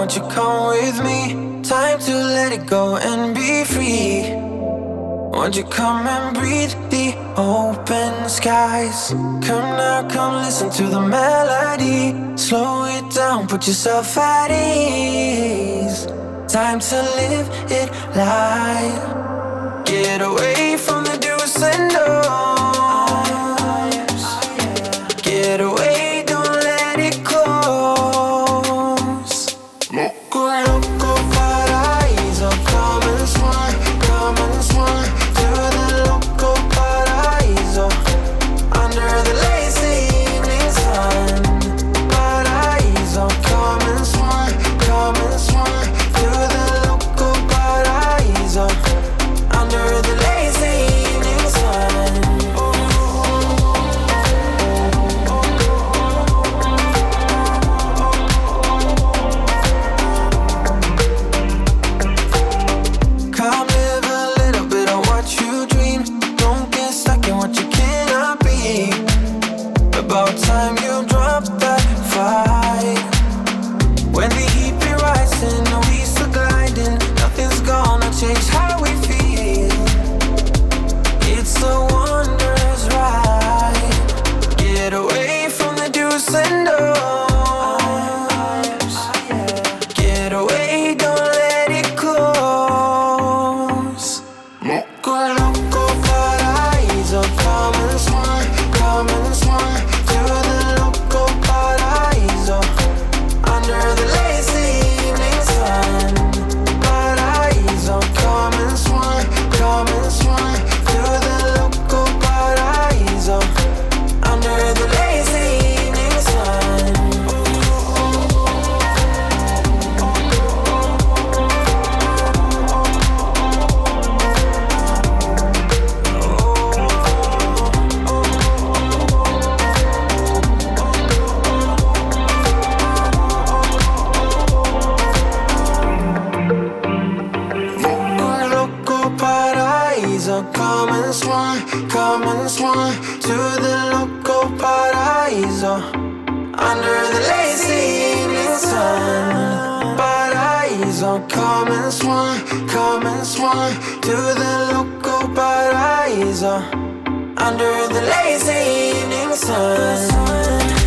won't you come with me? Time to let it go and be free. Won't you come and breathe the open skies? Come now, come listen to the melody. Slow it down, put yourself at ease. Time to live it live. Get away from the do's and don'ts. Get away, don't let it close. Loco, loco, paraíso. Come and swim, come and swim to the loco paraíso. Under the lazy evening sun. Paraíso, come and swim to the loco paraíso. Under the lazy evening sun. Come live a little bit of what you dream. Don't get stuck in what you cannot be. About time you drop that fight. When the heat be rising, we still gliding. Nothing's gonna change how we feel. It's a wondrous ride. Get away from the do's and don'ts. Get away, don't let it close. Loco, loco, paraíso. Come and swim to the loco paraíso. Under the lazy evening sun. Paraíso, come and swim to the loco paraíso. Under the lazy evening sun. Loco paraíso, come and swim to the loco paraíso. Under the lazy evening sun. Paraíso, come and swim to the loco paraíso. Under the lazy evening sun.